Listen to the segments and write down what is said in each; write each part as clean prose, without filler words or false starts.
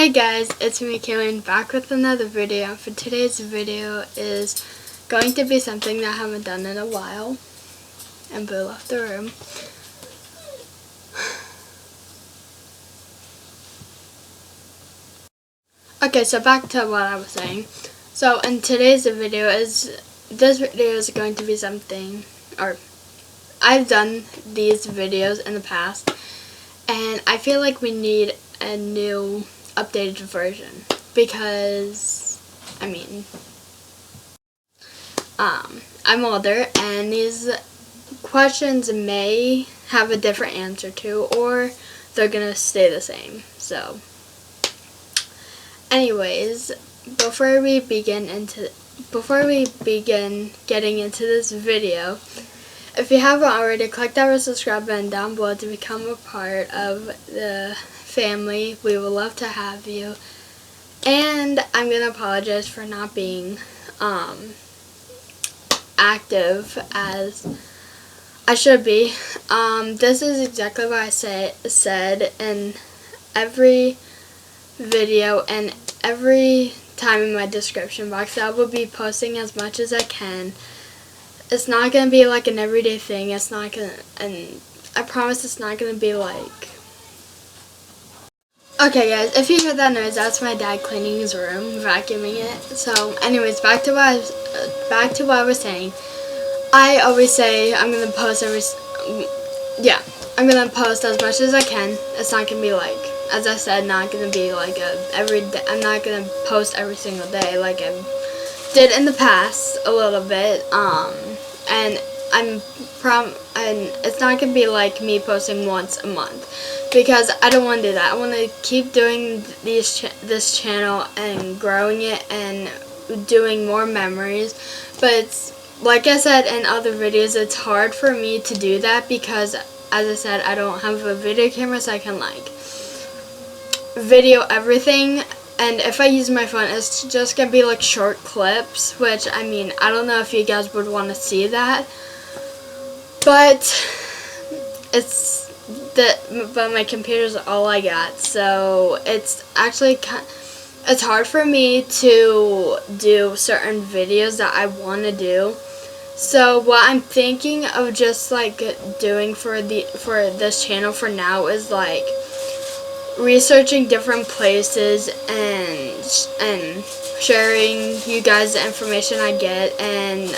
Hey guys, it's me Kayleen back with another video. For today's video is going to be something that I haven't done in a while. And Boo left the room. Okay, so back to what I was saying. So in today's video this video is going to be something, or I've done these videos in the past and I feel like we need a new updated version because I'm older and these questions may have a different answer to, or they're gonna stay the same. So anyways, before we begin getting into this video, if you haven't already, click that red subscribe button down below to become a part of the family. We would love to have you. And I'm going to apologize for not being active as I should be. This is exactly what I said in every video and every time in my description box. I will be posting as much as I can. It's not going to be like an everyday thing. It's not going to, and I promise it's not going to be like... Okay guys, if you hear that noise, that's my dad cleaning his room, vacuuming it. So anyways, back to what I was saying. I always say I'm going to post I'm going to post as much as I can. It's not going to be like, as I said, not going to be like I'm not going to post every single day like I did in the past a little bit. And it's not going to be like me posting once a month, because I don't want to do that. I want to keep doing this channel and growing it and doing more memories. But it's, like I said in other videos, it's hard for me to do that because, as I said, I don't have a video camera so I can like video everything. And if I use my phone, it's just going to be like short clips, which, I mean, I don't know if you guys would want to see that. But but my computer's all I got. So it's actually it's hard for me to do certain videos that I want to do. So what I'm thinking of just like doing for this channel for now is like researching different places and sharing you guys the information I get, and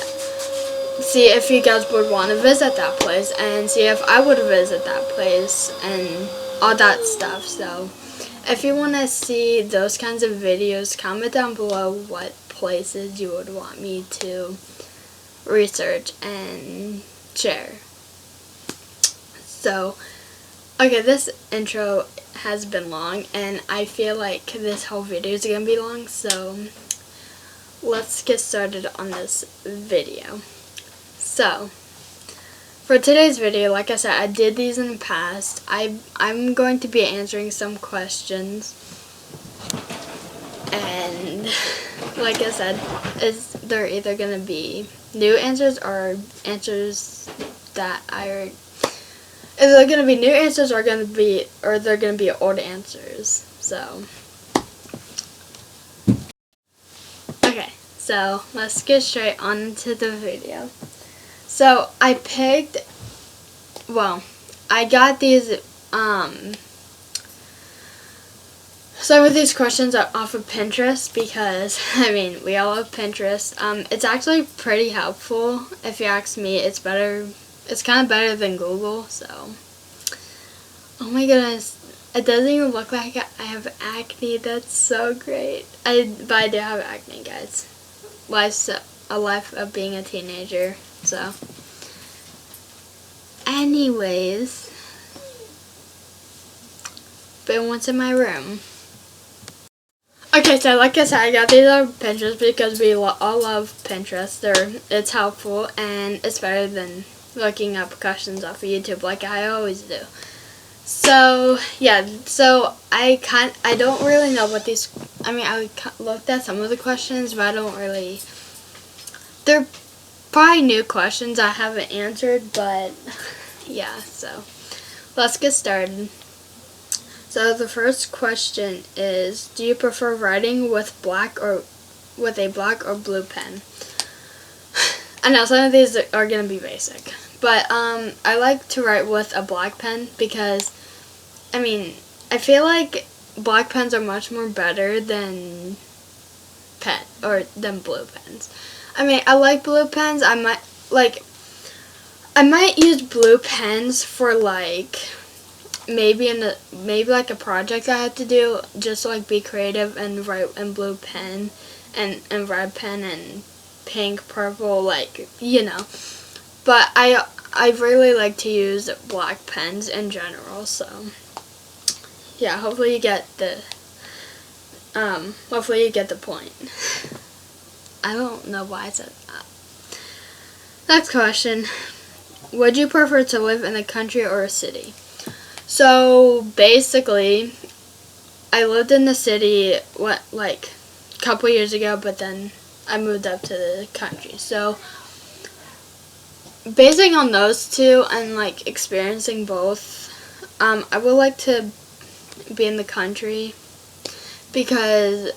see if you guys would want to visit that place and see if I would visit that place and all that stuff. So if you want to see those kinds of videos, comment down below what places you would want me to research and share. So okay, this intro has been long and I feel like this whole video is gonna be long, so let's get started on this video. So for today's video, like I said, I did these in the past. I'm going to be answering some questions, and like I said, they're either gonna be new answers or answers that they're gonna be new answers or they're gonna be old answers. So okay, so let's get straight on into the video. So I got these some of these questions are off of Pinterest because, I mean, we all have Pinterest. It's actually pretty helpful if you ask me. It's kind of better than Google. So, oh my goodness, it doesn't even look like I have acne. That's so great. But I do have acne, guys. Life's a life of being a teenager. So, anyways, but what's in my room? Okay, so like I said, I got these on Pinterest because we all love Pinterest. It's helpful and it's better than looking up questions off of YouTube like I always do. So yeah, so I don't really know what these. I mean, I looked at some of the questions, but I don't really. They're probably new questions I haven't answered, but yeah. So let's get started. So the first question is, do you prefer writing with a black or blue pen? I know some of these are gonna be basic, but I like to write with a black pen because, I mean, I feel like black pens are much more better than than blue pens. I mean, I like blue pens. I might use blue pens for like maybe like a project I have to do, just to like be creative and write in blue pen and red pen and pink, purple, like, you know. But I really like to use black pens in general, so yeah, hopefully you get the point. I don't know why I said that. Next question. Would you prefer to live in a country or a city? So basically, I lived in the city like a couple years ago, but then I moved up to the country. So basing on those two and like experiencing both, I would like to be in the country because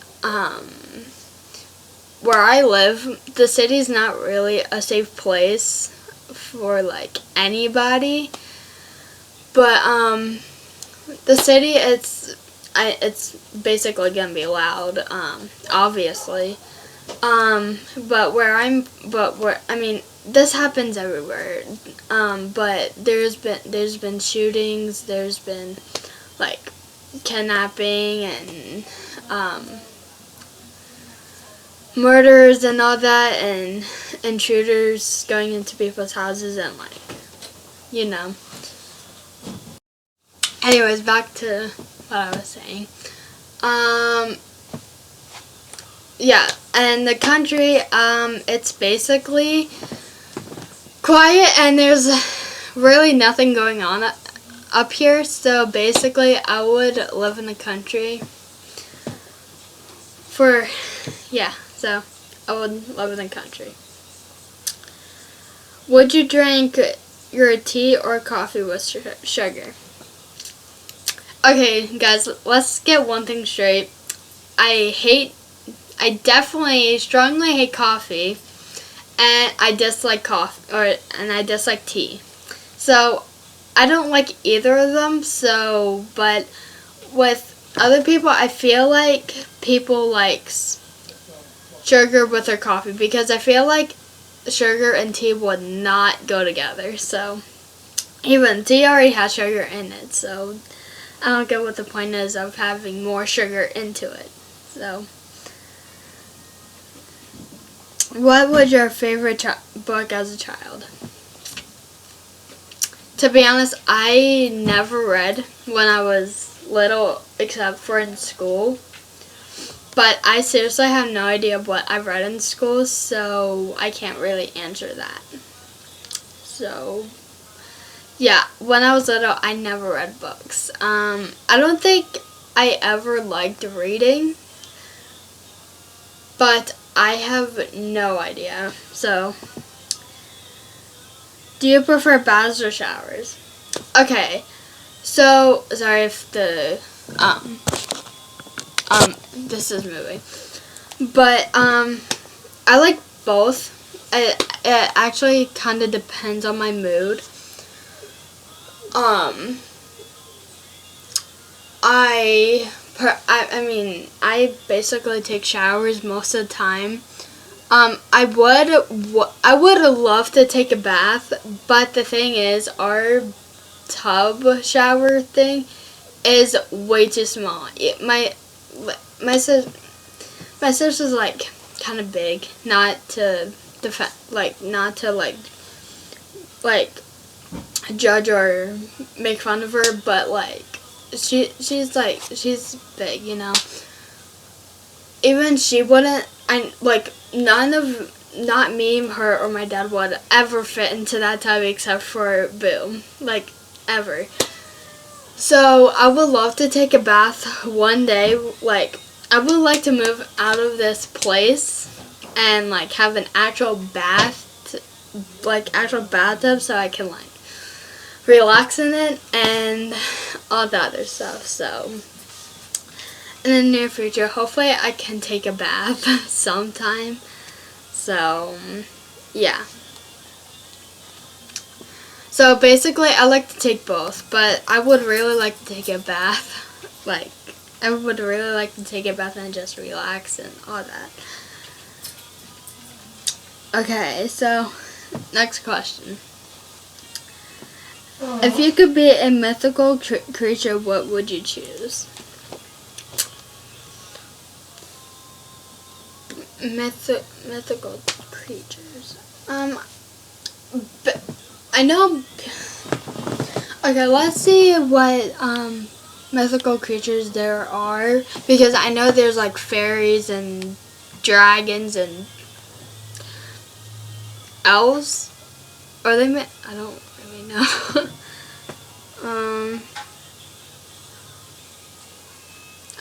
where I live, the city's not really a safe place for like anybody. But the city, it's basically gonna be loud, obviously. But I mean, this happens everywhere. But there's been shootings, there's been like kidnapping and murders and all that, and intruders going into people's houses and like, you know. Anyways, back to what I was saying. Yeah, and the country, it's basically quiet and there's really nothing going on up here. So basically, I would live in the country so I would live in the country. Would you drink your tea or coffee with sugar? Okay, guys, let's get one thing straight. I definitely strongly hate coffee, and I dislike and I dislike tea. So I don't like either of them. But with other people, I feel like people like sugar with their coffee because I feel like sugar and tea would not go together. So even tea already has sugar in it, so I don't get what the point is of having more sugar into it. So, what was your favorite book as a child? To be honest, I never read when I was little except for in school. But I seriously have no idea what I read in school, so I can't really answer that. So, yeah, when I was little, I never read books. I don't think I ever liked reading, but I have no idea. So, do you prefer baths or showers? Okay, so sorry if the this is moving, but I like both. It actually kind of depends on my mood. I basically take showers most of the time. I would love to take a bath, but the thing is, our tub shower thing is way too small. My sister's like kind of big, not to judge or make fun of her, but like she's big, you know. Even she wouldn't, not me, her, or my dad would ever fit into that tub except for Boo, like ever. So I would love to take a bath one day. Like, I would like to move out of this place and like have an actual bath, like actual bathtub, so I can like relax in it and all the other stuff. So in the near future, hopefully I can take a bath sometime. So yeah. So basically I like to take both, but I would really like to take a bath. Like, I would really like to take a bath and just relax and all that. Okay, so next question. If you could be a mythical creature, what would you choose? Mythical creatures. But I know. Okay, let's see what mythical creatures there are, because I know there's like fairies and dragons and elves. Are they? I don't really know.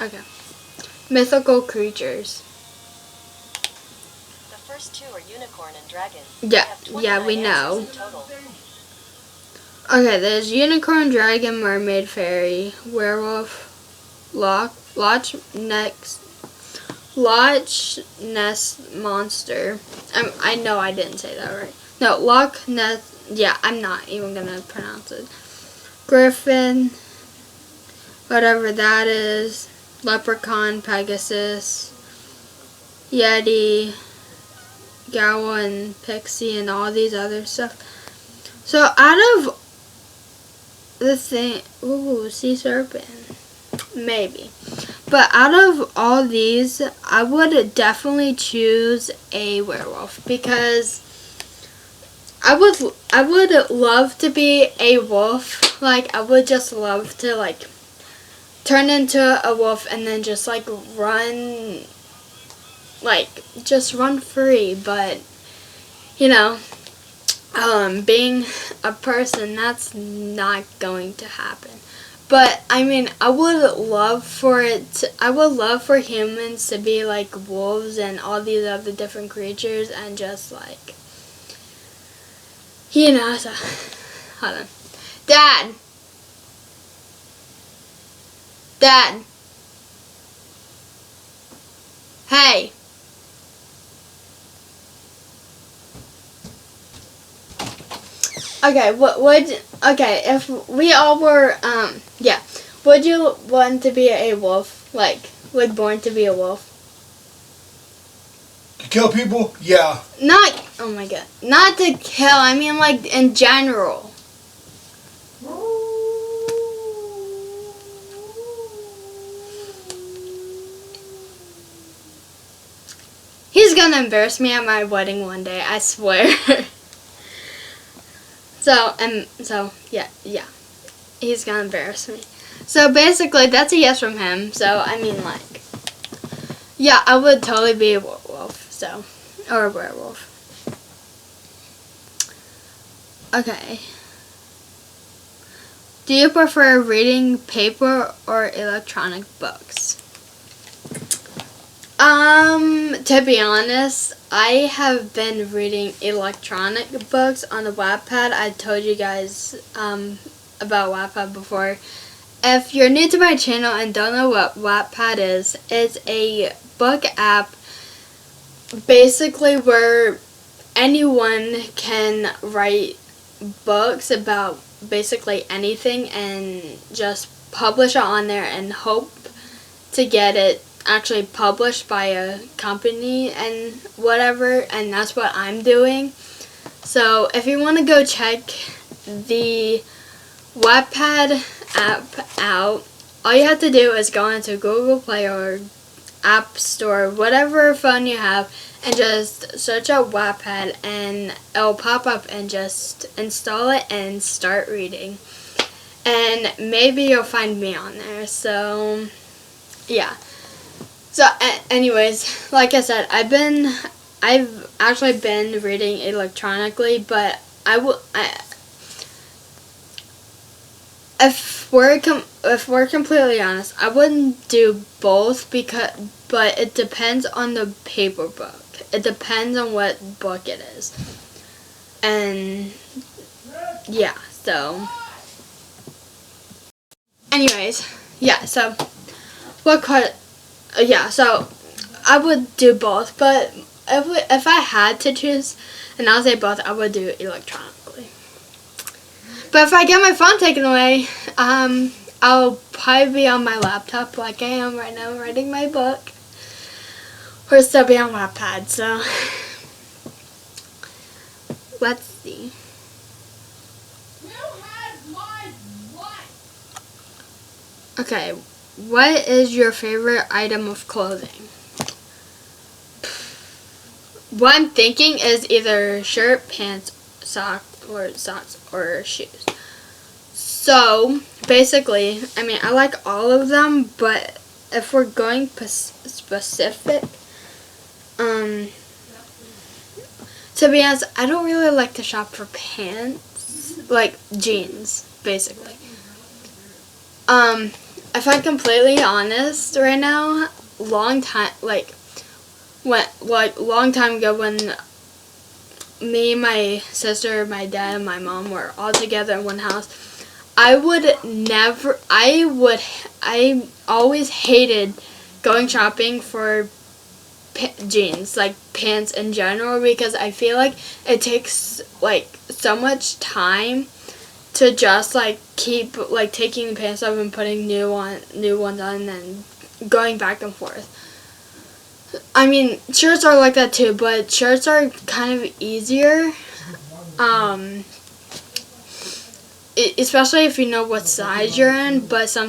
Okay. Mythical creatures. The first two are unicorn and dragon. Yeah, we know. Okay, there's unicorn, dragon, mermaid, fairy, werewolf, Loch Ness monster. I know I didn't say that right. No, Loch Ness. Yeah, I'm not even gonna pronounce it. Griffin, whatever that is. Leprechaun, Pegasus, Yeti, Gowa, and Pixie, and all these other stuff. So out of the thing, ooh, sea serpent, maybe. But out of all these, I would definitely choose a werewolf, because I would love to be a wolf. Like, I would just love to like turn into a wolf and then just like run, like just run free. But you know, being a person, that's not going to happen. But I mean, I would love for humans to be like wolves and all these other different creatures, and just like, you know. So hold on, Dad. Hey. Okay, okay, if we all were, yeah, would you want to be a wolf, like born to be a wolf? To kill people? Yeah. Not, oh my god, not to kill, I mean like in general. He's gonna embarrass me at my wedding one day, I swear. So yeah, he's gonna embarrass me. So basically, that's a yes from him. So I mean, like, yeah, I would totally be a wolf. So, or a werewolf. Okay. Do you prefer reading paper or electronic books? To be honest, I have been reading electronic books on the Wattpad. I told you guys about Wattpad before. If you're new to my channel and don't know what Wattpad is, it's a book app basically where anyone can write books about basically anything and just publish it on there and hope to get it actually published by a company and whatever, and that's what I'm doing. So if you want to go check the Wattpad app out, all you have to do is go into Google Play or App Store, whatever phone you have, and just search out Wattpad and it'll pop up, and just install it and start reading. And maybe you'll find me on there. So yeah. So anyways, like I said, I've actually been reading electronically, but if we're completely honest, I wouldn't do both, but it depends on the paper book. It depends on what book it is. And yeah, so anyways, yeah. So so I would do both, but if I had to choose, and I'll say both, I would do electronically. But if I get my phone taken away, I'll probably be on my laptop like I am right now, writing my book, or still be on Wattpad. So let's see. Okay, what is your favorite item of clothing? What I'm thinking is either shirt, pants, socks, or shoes. So, basically, I mean, I like all of them, but if we're going specific, to be honest, I don't really like to shop for pants, like jeans, basically. If I'm completely honest right now, long time ago when me, my sister, my dad, and my mom were all together in one house, I always hated going shopping for jeans, like pants in general, because I feel like it takes like so much time to just like keep like taking the pants off and putting new ones on and then going back and forth. I mean, shirts are like that too, but shirts are kind of easier. Especially if you know what size you're in, but I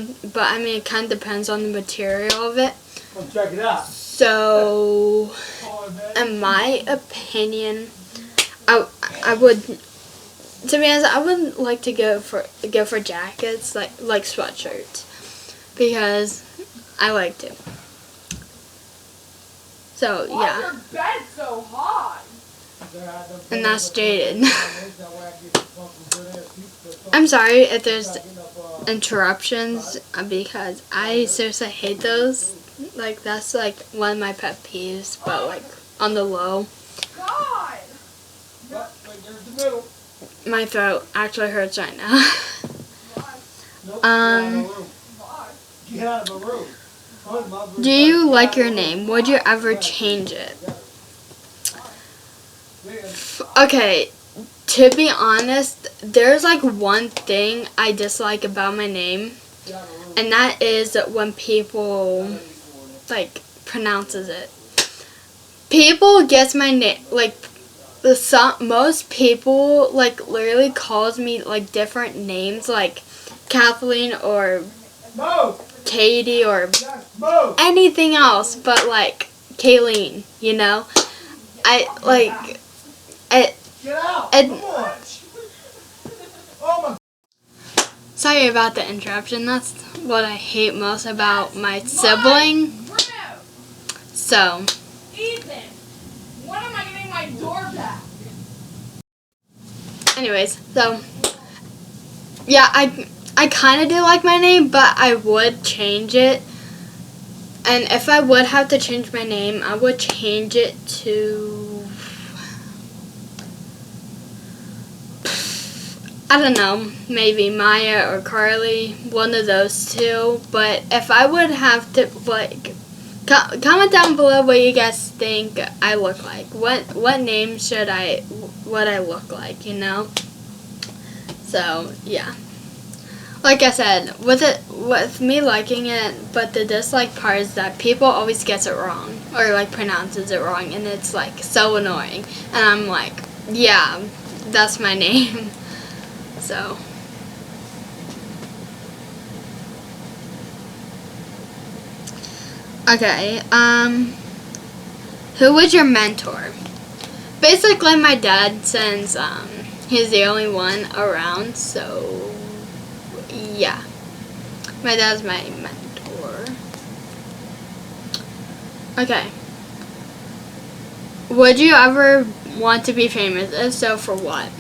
mean, it kind of depends on the material of it. Come check it out. So, in my opinion, I would, to be honest, I would like to go for jackets like sweatshirts, because I like to. So Why yeah. is your bed so high? And that's Jaden. I'm sorry if there's interruptions, because I seriously hate those. Like, that's like one of my pet peeves, but like on the low. God! My throat actually hurts right now. Get out of my room. Do you like your name? Would you ever change it? Okay, to be honest, there's like one thing I dislike about my name, and that is when people like pronounces it. People gets my name like most people like literally calls me like different names, like Kathleen or Katie or anything else but like Kayleen, you know? Sorry about the interruption. That's what I hate most about my sibling. So, Ethan, when am I getting my door back? anyways, so yeah, I kind of do like my name, but I would change it. And if I would have to change my name, I would change it to, I don't know, maybe Maya or Carly, one of those two. But if I would have to, like, comment down below what you guys think I look like. What name would I look like, you know? So, yeah. Like I said, with me liking it, but the dislike part is that people always gets it wrong, or like pronounces it wrong, and it's like so annoying. And I'm like, yeah, that's my name. So. Okay, who was your mentor? Basically my dad, since he's the only one around, so yeah. My dad's my mentor. Okay. Would you ever want to be famous? If so, for what?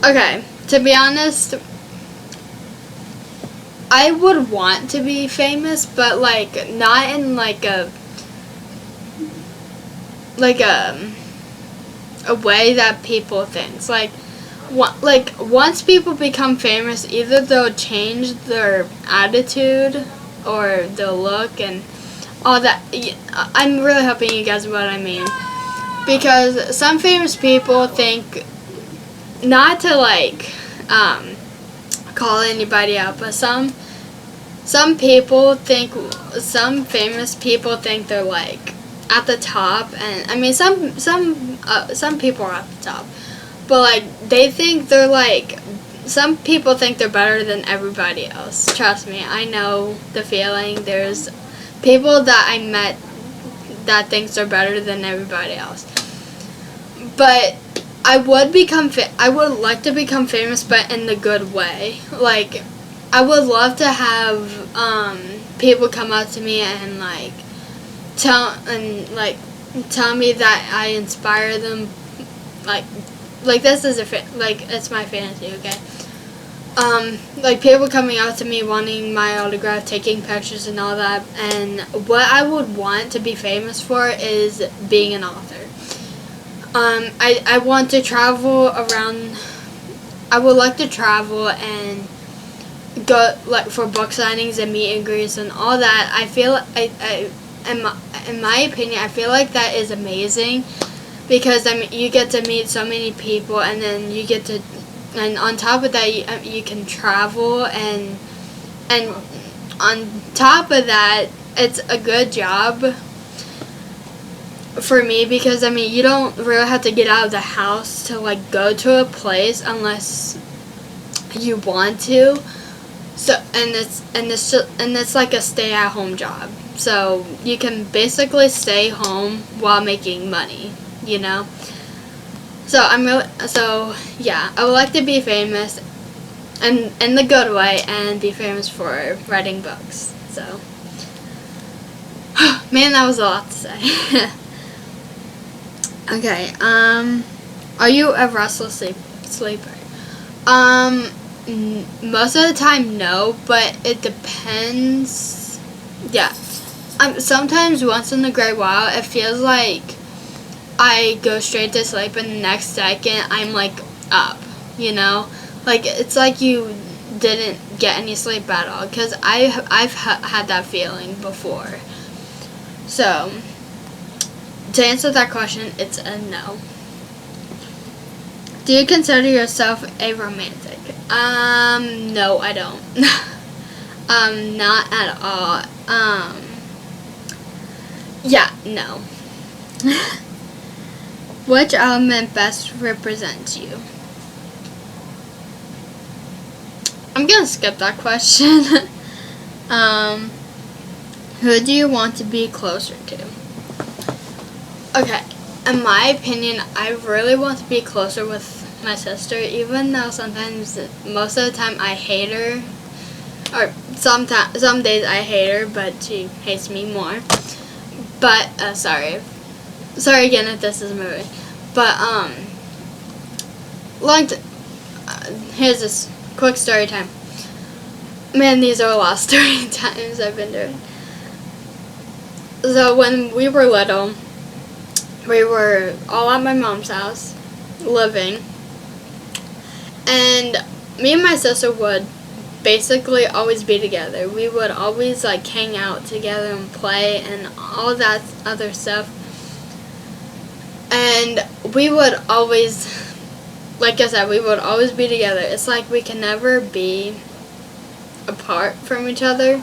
Okay, to be honest, I would want to be famous, but like not in like a way that people think. Like like once people become famous, either they'll change their attitude or they'll look and all that. I'm really hoping you guys know what I mean, because some famous people think, not to like call anybody out, but some famous people think they're like at the top, and I mean some people are at the top, but like they think they're like, some people think they're better than everybody else. Trust me, I know the feeling. There's people that I met that thinks they're better than everybody else. But I would like to become famous, but in the good way. Like, I would love to have people come up to me and like tell me that I inspire them. Like this is it's my fantasy, okay? Like people coming up to me wanting my autograph, taking pictures and all that. And what I would want to be famous for is being an author. I want to travel around. I would like to travel and go like for book signings and meet and greets and all that. I feel in my opinion, I feel like that is amazing, because I mean you get to meet so many people, and then you get to, and on top of that you can travel, and on top of that it's a good job for me, because I mean you don't really have to get out of the house to like go to a place unless you want to. So and it's like a stay-at-home job. So you can basically stay home while making money, you know. So yeah, I would like to be famous, and in the good way, and be famous for writing books. So man, that was a lot to say. Okay, are you a restless sleeper? Most of the time, no, but it depends. Yeah, sometimes once in a great while, it feels like I go straight to sleep, and the next second I'm like up, you know, like it's like you didn't get any sleep at all, because I've had that feeling before. So to answer that question, it's a no. Do you consider yourself a romantic? No, I don't. Not at all. Yeah, no. Which element best represents you? I'm gonna skip that question. Who do you want to be closer to? Okay, in my opinion, I really want to be closer with my sister, even though most of the time I hate her, or some days I hate her, but she hates me more. But sorry again if this is moving. But here's this quick story time. Man, these are a lot of story times I've been doing. So when we were little, we were all at my mom's house living, and me and my sister would basically always be together. We would always like hang out together and play and all that other stuff. And we would always, like I said, we would always be together. It's like we can never be apart from each other.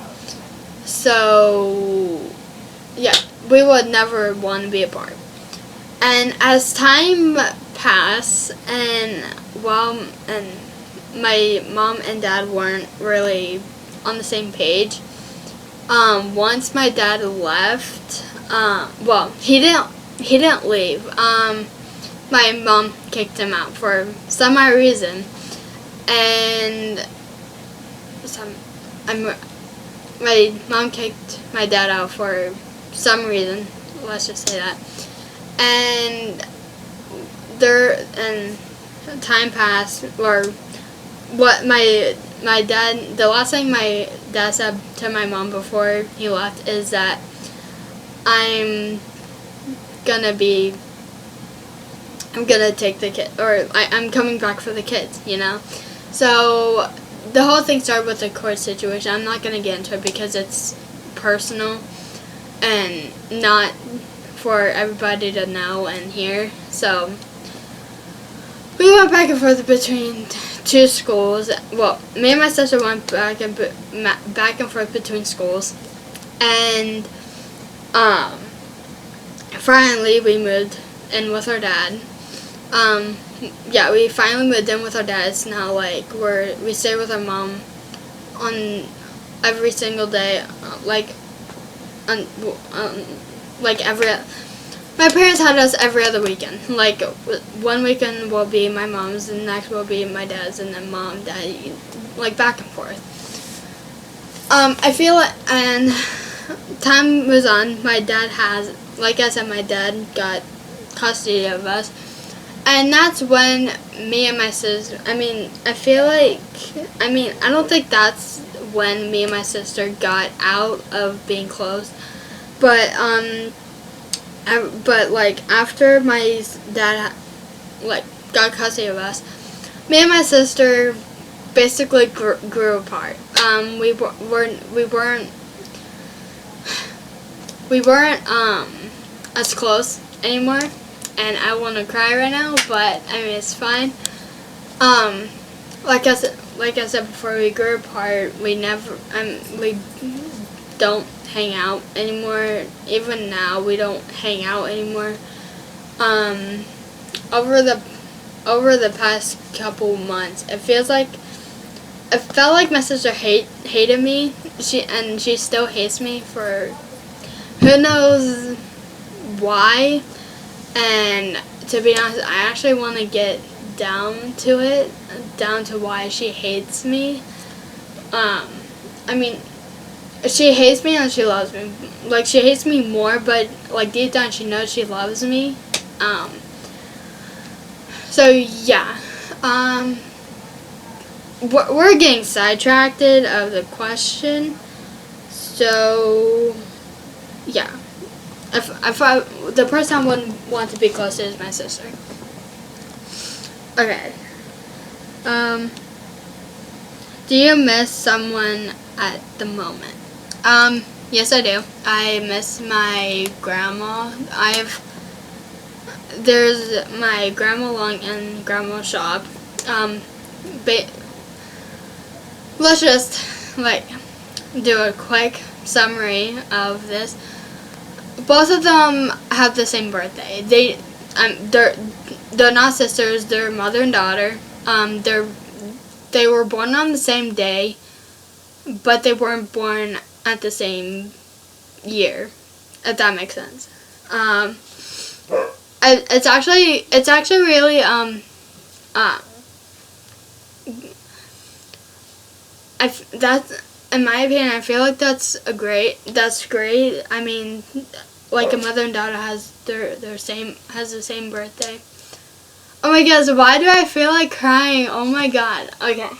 So yeah, we would never want to be apart. And as time passed, and my mom and dad weren't really on the same page. Once my dad left, well, he didn't leave. My mom kicked him out for some odd reason, and my mom kicked my dad out for some reason. Let's just say that. And time passed, or what the last thing my dad said to my mom before he left is that I'm gonna take the kid, or I'm coming back for the kids, you know? So the whole thing started with the court situation. I'm not gonna get into it because it's personal and not for everybody to know and hear. So we went back and forth between two schools. Well, me and my sister went back and forth between schools, and finally we moved in with our dad. Yeah, we finally moved in with our dad. It's now like we stay with our mom on every single day, like every. My parents had us every other weekend. Like one weekend will be my mom's, and the next will be my dad's, and then mom, dad, like back and forth. I feel and time moves on. My dad has, like I said, my dad got custody of us. And that's when me and my sister, I don't think that's when me and my sister got out of being close. But, like, after my dad, like, got custody of us, me and my sister basically grew apart. We weren't as close anymore. And I want to cry right now, but I mean it's fine. Like I said before, we grew apart. We don't hang out anymore. Even now, we don't hang out anymore. Over the past couple months, it felt like my sister hated me. She still hates me for who knows why. And to be honest, I actually want to get down to why she hates me. She hates me and she loves me. Like, she hates me more, but, like, deep down she knows she loves me. So, yeah. We're getting sidetracked of the question. So, yeah. The person I wouldn't want to be close to is my sister. Okay. Do you miss someone at the moment? Yes, I do. I miss my grandma. There's my grandma Long and grandma Shaub. Let's just do a quick summary of this. Both of them have the same birthday. They're not sisters. They're mother and daughter. They were born on the same day, but they weren't born at the same year. If that makes sense. It's actually really that's, in my opinion, I feel like that's great. I mean, like a mother and daughter has the same birthday. Oh my gosh, why do I feel like crying? Oh my god. Okay.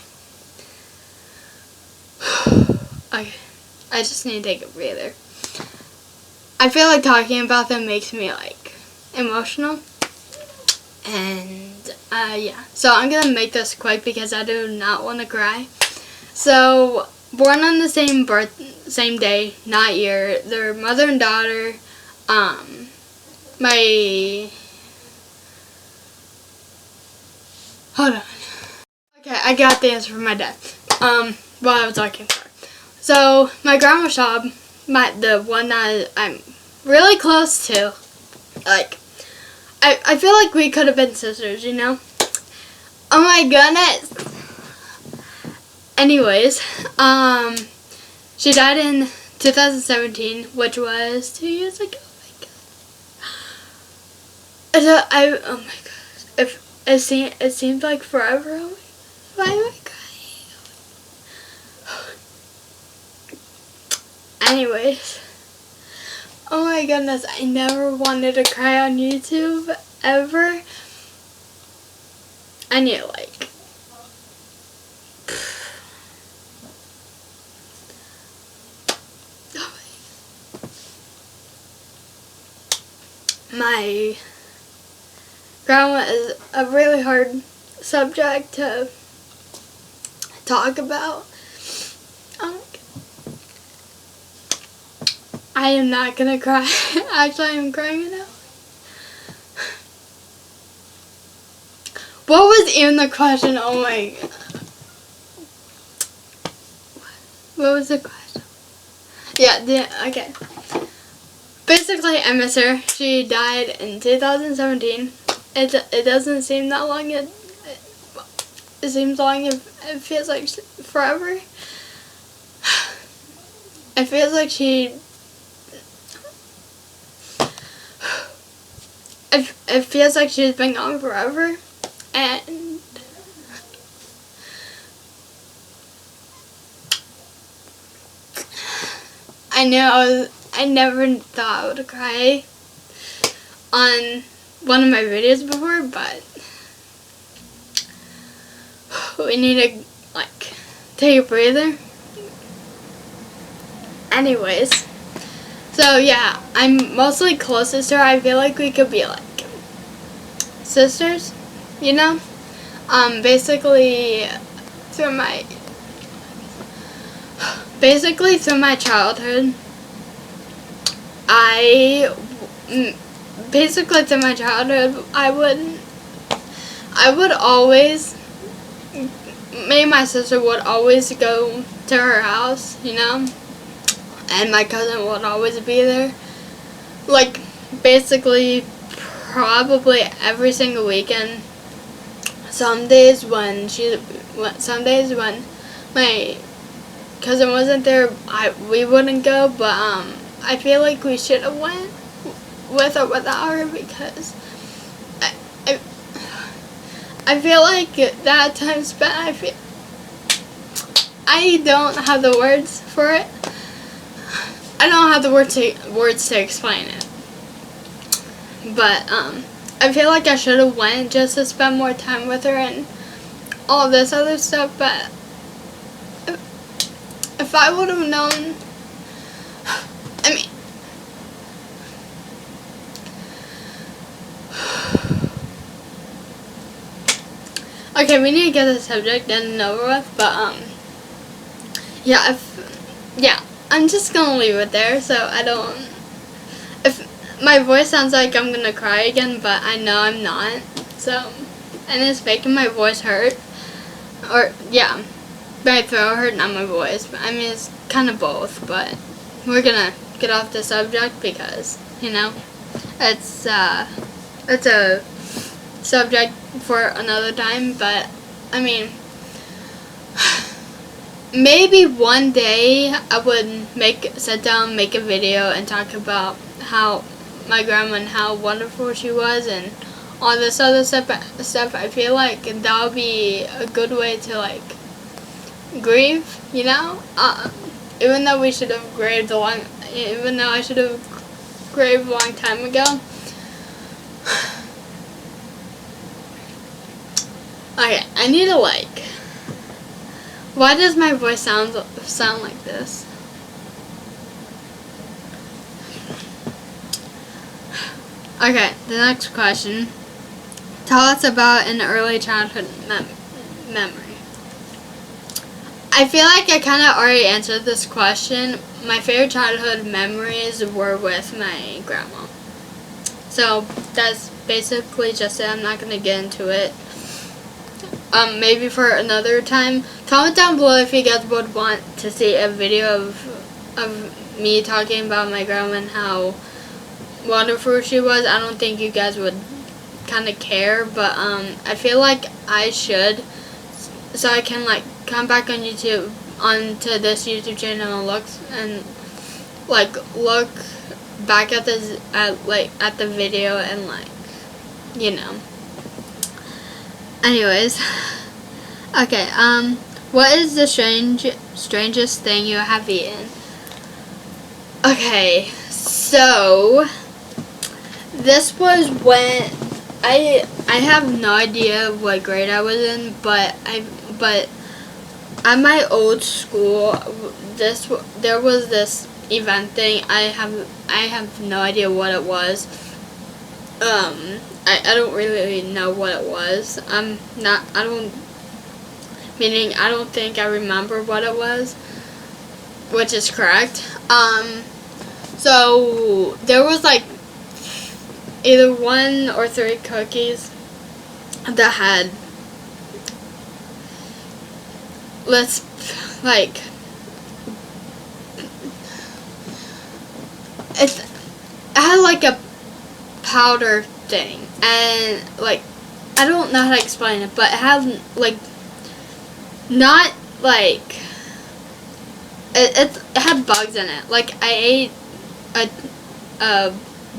Okay. I just need to take a breather. I feel like talking about them makes me like emotional. And yeah. So I'm gonna make this quick because I do not want to cry. So, born on the same day, not year. They're mother and daughter. Hold on. Okay, I got the answer from my dad. While I was talking to her. So, my grandma Shaub, the one that I'm really close to, like, I feel like we could have been sisters, you know? Oh my goodness. Anyways, she died in 2017, which was 2 years ago. Oh my god. Oh my gosh. It seemed like forever. Oh my god. Why am I crying? Anyways. Oh my goodness, I never wanted to cry on YouTube ever. I knew, like, grandma is a really hard subject to talk about. I am not gonna cry. Actually, I'm crying now. What was even the question? Oh my. What was the question? Yeah, okay. Basically, I miss her. She died in 2017. It doesn't seem that long. It seems long. It feels like forever. It feels like it feels like she's been gone forever, and I never thought I would cry on one of my videos before, but we need to like take a breather. Anyways, so yeah, I'm mostly closest to her. I feel like we could be like sisters, you know? Basically through my childhood, I would always, me and my sister would always go to her house, you know? And my cousin would always be there. Like, basically, probably every single weekend. Some days when my cousin wasn't there, we wouldn't go. But I feel like we should have went with or without her, because I feel like that time spent. I don't have the words for it. I don't have the words to explain it, but I feel like I should have went just to spend more time with her and all this other stuff. But if I would have known, I mean, okay, we need to get the subject done and over with. But yeah. I'm just gonna leave it there, so I don't. If my voice sounds like I'm gonna cry again, but I know I'm not. So, and it's making my voice hurt, or yeah, my throat hurt, not my voice. But I mean, it's kind of both. But we're gonna get off the subject because it's a subject for another time. But I mean. Maybe one day I would sit down, make a video, and talk about how my grandma and how wonderful she was and all this other stuff. I feel like that would be a good way to like grieve, you know. Even though I should have grieved a long time ago. Okay, I need to like. Why does my voice sound like this? Okay, the next question. Tell us about an early childhood memory. I feel like I kind of already answered this question. My favorite childhood memories were with my grandma. So that's basically just it. I'm not going to get into it. Maybe for another time. Comment down below if you guys would want to see a video of me talking about my grandma and how wonderful she was. I don't think you guys would kind of care, but I feel like I should, so I can like come back on YouTube, onto this YouTube channel and look back at this at the video and anyways. Okay, what is the strangest thing you have eaten? Okay, so this was when I have no idea what grade I was in, but at my old school there was this event thing. I have no idea what it was, I don't really know what it was. Meaning I don't think I remember what it was, which is correct. So there was like either 1 or 3 cookies that had, it had like a powder thing, and like I don't know how to explain it, but it had like not like it had bugs in it. Like I ate a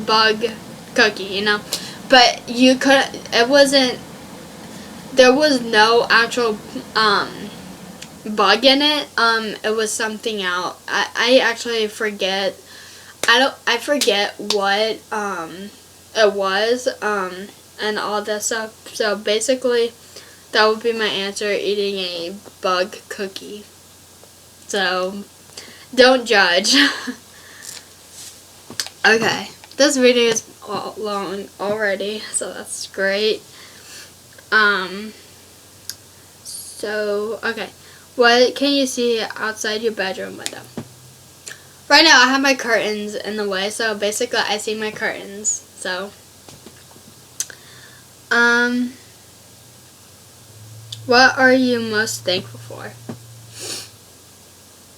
bug cookie, you know, but you could, it wasn't, there was no actual bug in it. It was something else. I actually forget. I forget what it was, and all that stuff. So basically, that would be my answer: eating a bug cookie. So don't judge. Okay, this video is long already, so that's great. So okay, what can you see outside your bedroom window? Right now, I have my curtains in the way, so basically, I see my curtains. So, what are you most thankful for?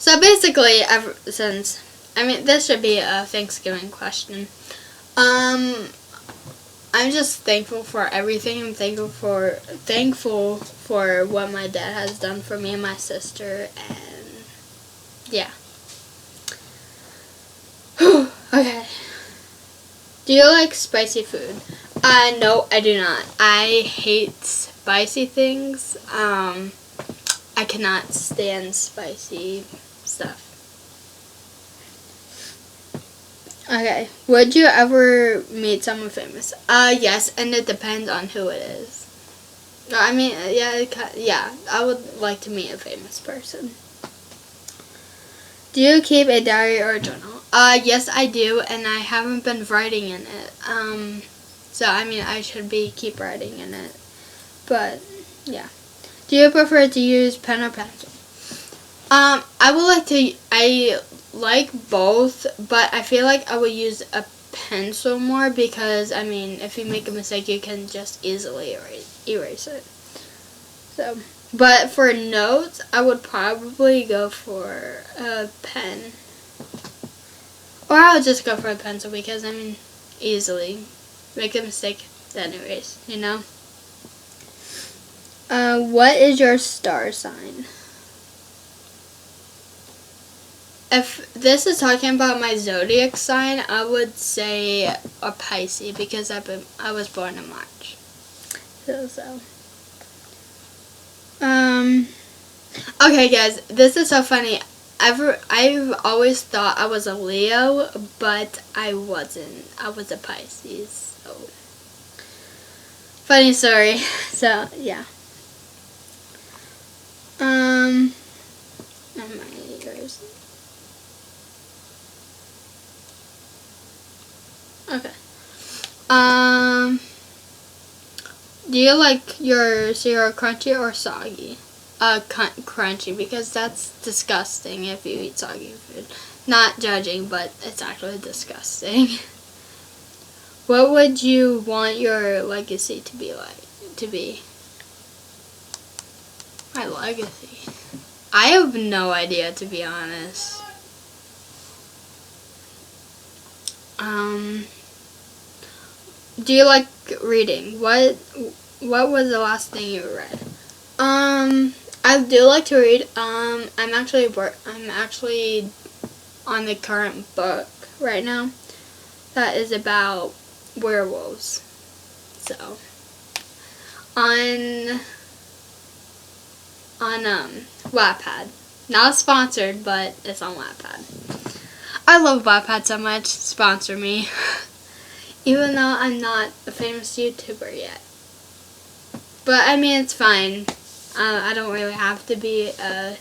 So basically, ever since, I mean, this should be a Thanksgiving question. I'm just thankful for everything. I'm thankful for what my dad has done for me and my sister, and yeah. Okay. Do you like spicy food? No, I do not. I hate spicy things. I cannot stand spicy stuff. Okay. Would you ever meet someone famous? Yes, and it depends on who it is. I mean, yeah, I would like to meet a famous person. Do you keep a diary or a journal? Yes, I do, and I haven't been writing in it. So I mean, I should keep writing in it. But yeah. Do you prefer to use pen or pencil? I like both, but I feel like I would use a pencil more because, I mean, if you make a mistake, you can just easily erase it. So, but for notes, I would probably go for a pen. Or I'll just go for a pencil because, I mean, easily make a mistake, then erase, you know? What is your star sign? If this is talking about my zodiac sign, I would say a Pisces because I was born in March. So. Okay, guys, this is so funny. I've always thought I was a Leo, but I wasn't. I was a Pisces. So funny story. So yeah. Oh my ears. Okay. Do you like your cereal crunchy or soggy? Crunchy, because that's disgusting if you eat soggy food. Not judging, but it's actually disgusting. What would you want your legacy to be My legacy? I have no idea, to be honest. Do you like reading? What was the last thing you read? I do like to read. I'm actually on the current book right now that is about werewolves. So on Wattpad. Not sponsored, but it's on Wattpad. I love Wattpad so much. Sponsor me. Even though I'm not a famous YouTuber yet. But I mean, it's fine. I don't really have to be a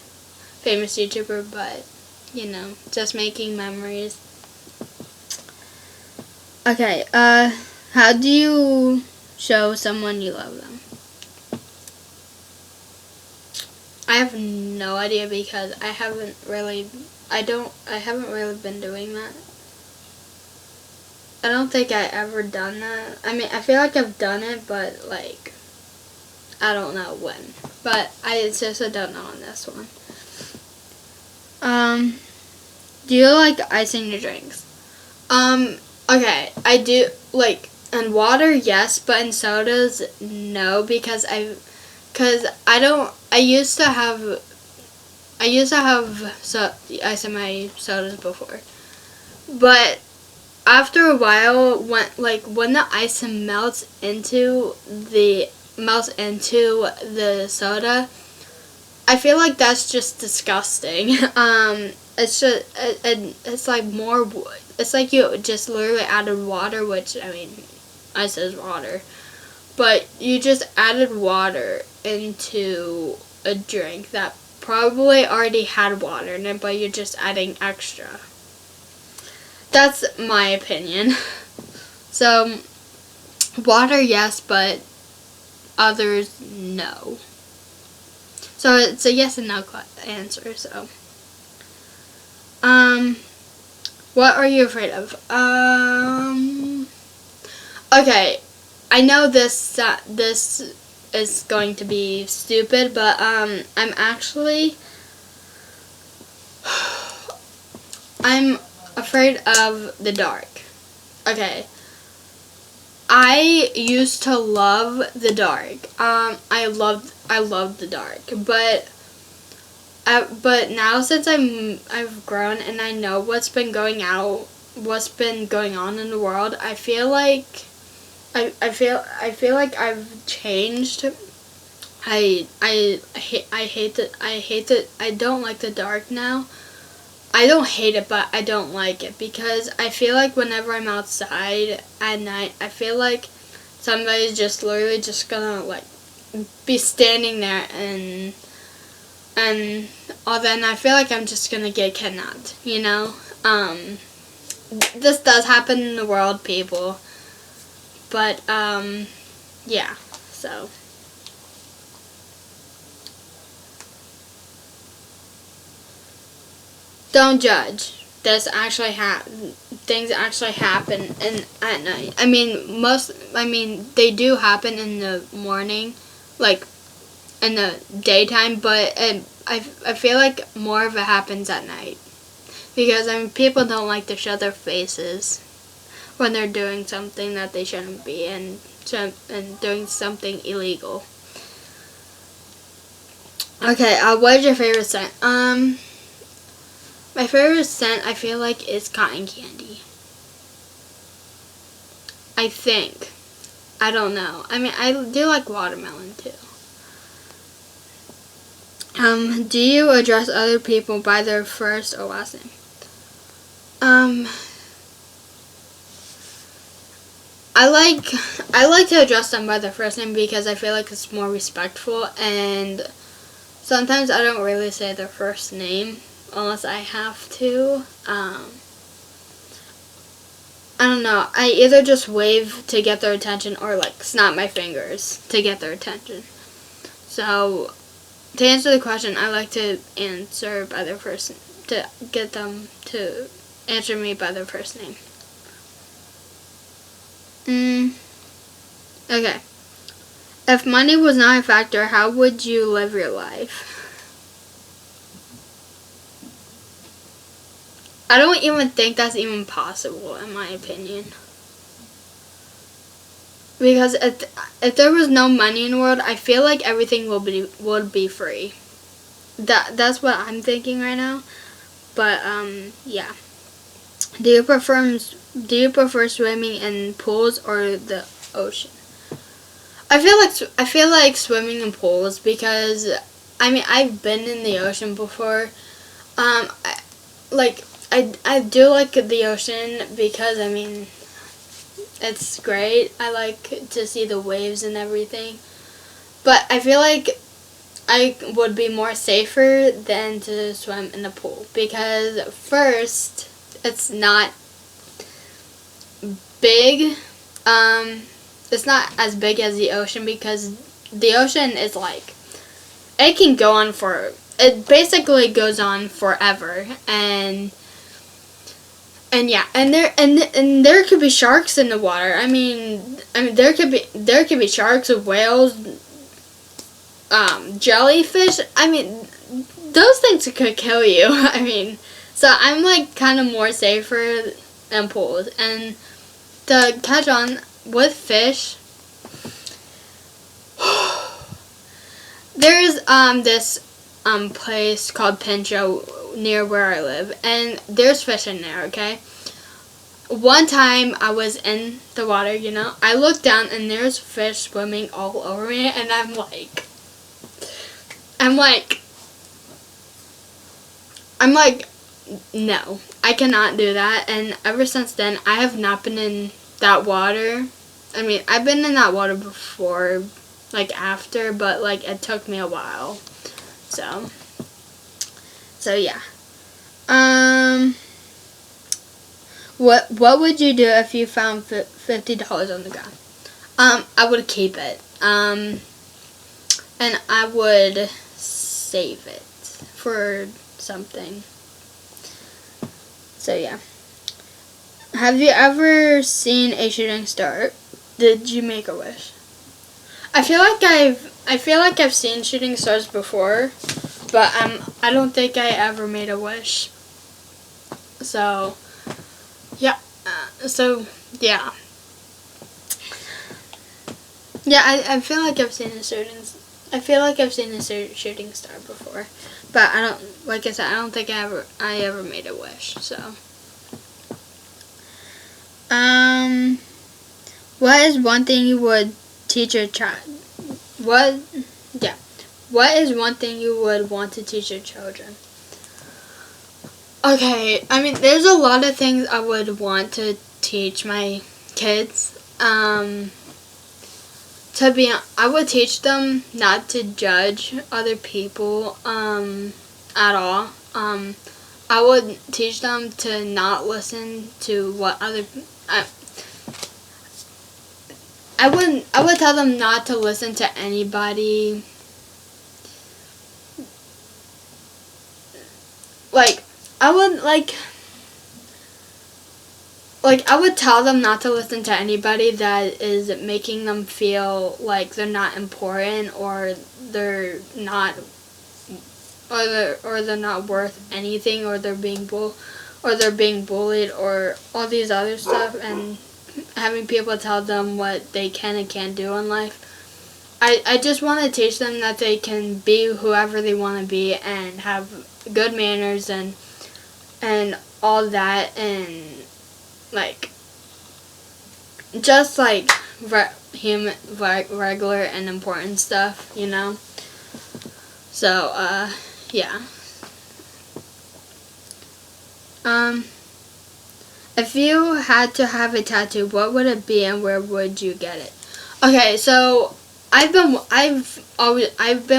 famous YouTuber, but you know, just making memories. Okay, How do you show someone you love them? I have no idea because I haven't really been doing that. I don't think I ever done that. I mean, I feel like I've done it, but like, I don't know when. But I seriously don't know on this one. Do you like icing your drinks? Okay, I do, like, in water, yes, but in sodas, no, because I used to have ice in my sodas before, but after a while, when the ice melts into the soda, I feel like that's just disgusting. It's just it's like more. It's like you just literally added water, which I mean, ice is water, but you just added water into a drink that probably already had water in it, but you're just adding extra. That's my opinion. So, water, yes, but others, no. So it's a yes and no answer. So, what are you afraid of? Okay, I know this is going to be stupid, but I'm afraid of the dark. Okay. I used to love the dark. I loved the dark, but now since I've grown and I know what's been going on in the world, I feel like I've changed. I hate that I don't like the dark now. I don't hate it, but I don't like it because I feel like whenever I'm outside at night, I feel like somebody's just literally just gonna like be standing there and all that, and I feel like I'm just gonna get kidnapped, you know? This does happen in the world, people. But yeah, so don't judge. Things actually happen at night. I mean they do happen in the morning, like in the daytime, but I feel like more of it happens at night because I mean people don't like to show their faces when they're doing something that they shouldn't be and doing something illegal. Okay, what is your favorite scent? My favorite scent, I feel like, is cotton candy. I think. I don't know. I mean, I do like watermelon, too. Do you address other people by their first or last name? I like to address them by their first name because I feel like it's more respectful, and sometimes I don't really say their first name unless I have to. I don't know. I either just wave to get their attention or like snap my fingers to get their attention. So, to answer the question, I like to answer by their first to get them to answer me by their first name. Okay. If money was not a factor, how would you live your life? I don't even think that's even possible, in my opinion. Because if there was no money in the world, I feel like everything would be free. That's what I'm thinking right now. But yeah. Do you prefer swimming in pools or the ocean? I feel like swimming in pools because I mean I've been in the ocean before. I do like the ocean because I mean it's great. I like to see the waves and everything. But I feel like I would be more safer than to swim in the pool because first it's not big It's not as big as the ocean because the ocean is like, it can go on for, it basically goes on forever, and yeah, and there could be sharks in the water. I mean there could be sharks, whales, jellyfish. I mean, those things could kill you. I mean, so I'm like kind of more safer than pools. And to catch on with fish, there's this place called Pincho near where I live, and there's fish in there. Okay, one time I was in the water, you know, I looked down and there's fish swimming all over me, and I'm like, no, I cannot do that. And ever since then, I have not been in that water. I mean, I've been in that water before, like after, but like it took me a while. So yeah. What would you do if you found $50 on the ground? I would keep it. And I would save it for something. So yeah. Have you ever seen a shooting star? Did you make a wish? I feel like I've seen shooting stars before, but I don't think I ever made a wish. So yeah. Yeah, I feel like I've seen a shooting star before, but I don't, like I said, I don't think I ever made a wish. So, what is one thing you would teach your child? What is one thing you would want to teach your children? Okay, I mean, there's a lot of things I would want to teach my kids. I would teach them not to judge other people at all. I would teach them to not listen to what other. I would tell them not to listen to anybody. I would tell them not to listen to anybody that is making them feel like they're not important, or they're not worth anything, or they're being bullied, or all these other stuff, and having people tell them what they can and can't do in life. I just want to teach them that they can be whoever they want to be and have good manners and all that, and just regular and important stuff, you know. So yeah. If you had to have a tattoo, what would it be and where would you get it? Okay, so I've been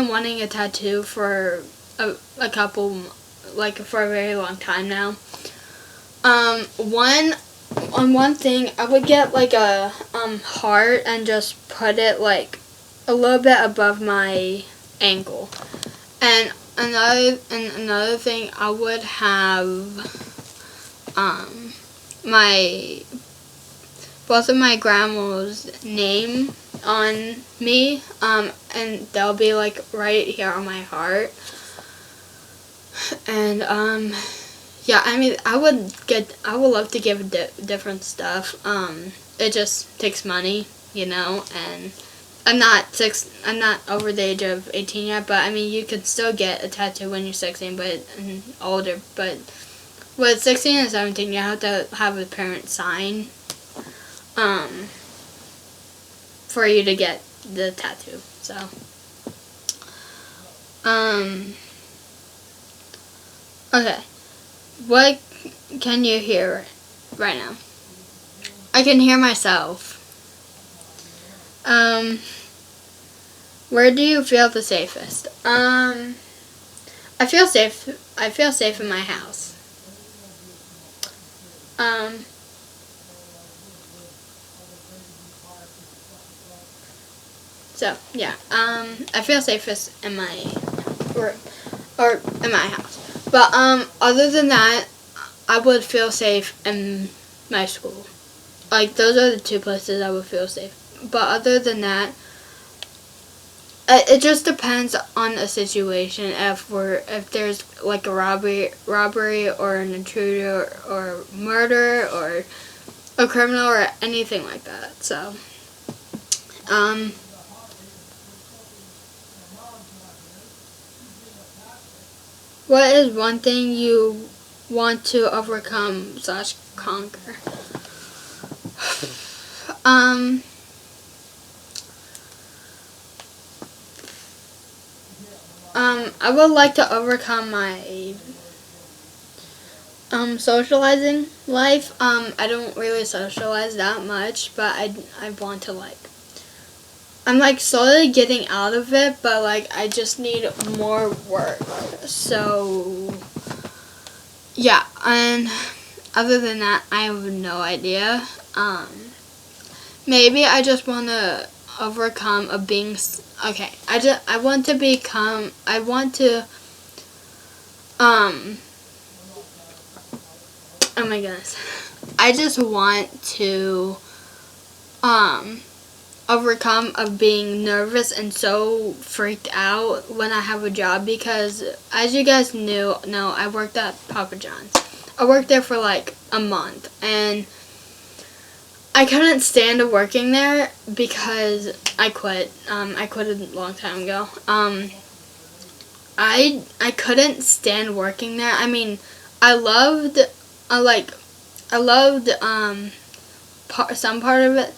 wanting a tattoo for a very long time now. One thing, I would get like a heart and just put it like a little bit above my ankle. And another thing, I would have both of my grandma's name on me, and they'll be like right here on my heart. And yeah, I mean, I would love to give different stuff. It just takes money, you know, and I'm not over the age of 18 yet, but I mean, you could still get a tattoo when you're 16, but older. But with 16 and 17, you have to have a parent sign for you to get the tattoo. So okay, what can you hear right now? I can hear myself. Where do you feel the safest? I feel safe in my house. So yeah, I feel safest in my room or in my house. But other than that, I would feel safe in my school. Like those are the 2 places I would feel safe. But other than that, it just depends on a situation. If there's like a robbery or an intruder or murder or a criminal or anything like that. So what is one thing you want to overcome / conquer? I would like to overcome my socializing life. I don't really socialize that much, but I want to I'm like slowly getting out of it, but like I just need more work. So yeah, and other than that, I have no idea. Maybe I just want to overcome a being. Okay, I want to become. I want to. Oh my goodness, I just want to. Overcome of being nervous and so freaked out when I have a job, because as you guys know, I worked at Papa John's. I worked there for like a month and I couldn't stand working there because I quit. I quit a long time ago. I couldn't stand working there. I mean, I loved some part of it.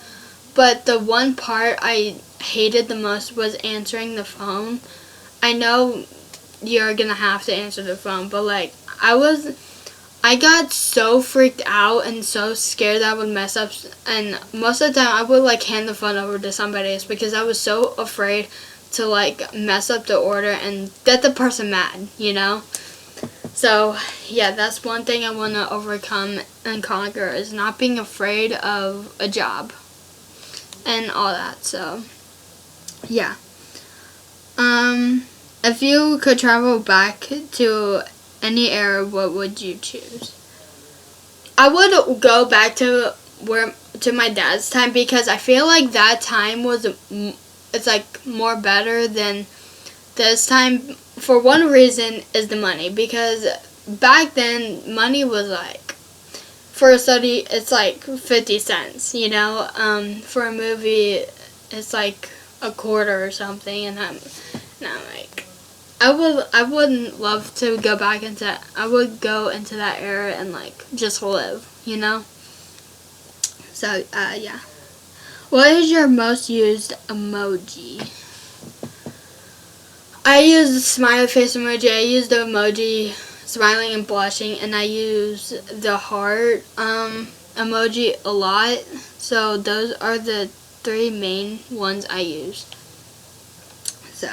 But the one part I hated the most was answering the phone. I know you're gonna have to answer the phone, but like I got so freaked out and so scared that I would mess up, and most of the time I would like hand the phone over to somebody else because I was so afraid to like mess up the order and get the person mad, you know? So yeah, that's one thing I want to overcome and conquer, is not being afraid of a job and all that. So yeah, if you could travel back to any era, what would you choose? I would go back to my dad's time, because I feel like that time it's like more better than this time. For one reason is the money, because back then money was like, for a study, it's like 50 cents, you know? For a movie, it's like a quarter or something, and I'm like, I wouldn't love to go back into, I would go into that era and like just live, you know? So, yeah. What is your most used emoji? I use the smiley face emoji, I use the emoji smiling and blushing, and I use the heart emoji a lot. So those are the 3 main ones I use. So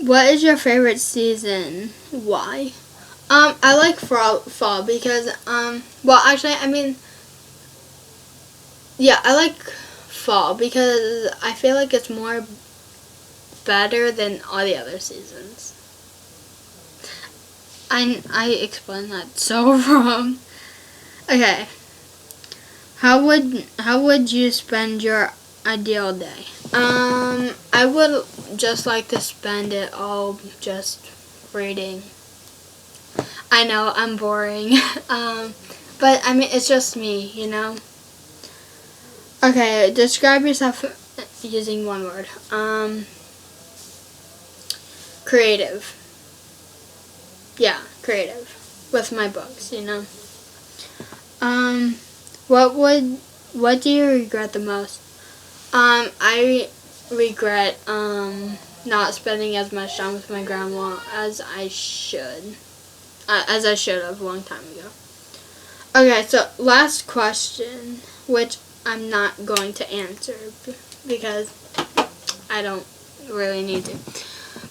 what is your favorite season? Why? I like fall because well, actually, I mean, yeah, I like fall because I feel like it's more better than all the other seasons. I explained that so wrong. Okay. How would you spend your ideal day? I would just like to spend it all just reading. I know I'm boring. But I mean, it's just me, you know. Okay, describe yourself using one word. Creative. Yeah, creative. With my books, you know. What do you regret the most? I regret not spending as much time with my grandma as I should. As I should have a long time ago. Okay, so last question, which I'm not going to answer because I don't really need to.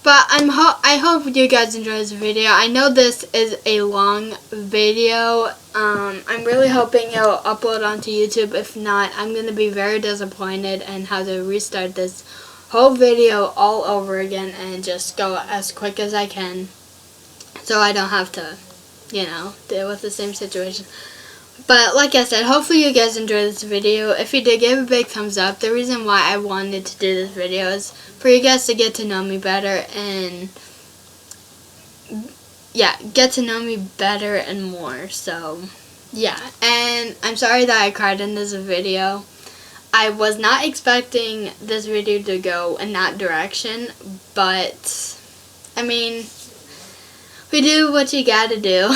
But I hope you guys enjoy this video. I know this is a long video. I'm really hoping it'll upload onto YouTube. If not, I'm going to be very disappointed and have to restart this whole video all over again and just go as quick as I can so I don't have to, you know, deal with the same situation. But like I said, hopefully you guys enjoyed this video. If you did, give a big thumbs up. The reason why I wanted to do this video is for you guys to get to know me better and, yeah, get to know me better and more. So, yeah. And I'm sorry that I cried in this video. I was not expecting this video to go in that direction, but, I mean, we do what you gotta do.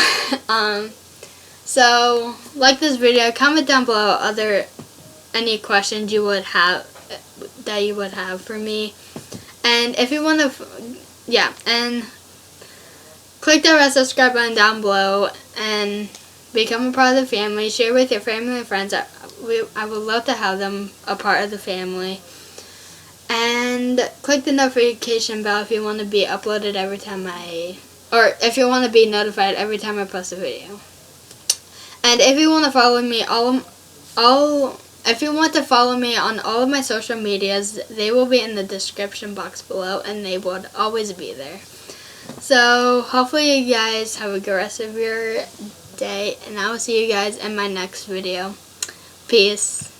So, like this video, comment down below any questions you would have, that you would have for me. And if you want to, yeah, and click the red subscribe button down below and become a part of the family. Share with your family and friends. I would love to have them a part of the family. And click the notification bell if you want to be uploaded every time or if you want to be notified every time I post a video. And if you want to follow me if you want to follow me on all of my social medias, they will be in the description box below and they would always be there. So hopefully you guys have a good rest of your day and I will see you guys in my next video. Peace.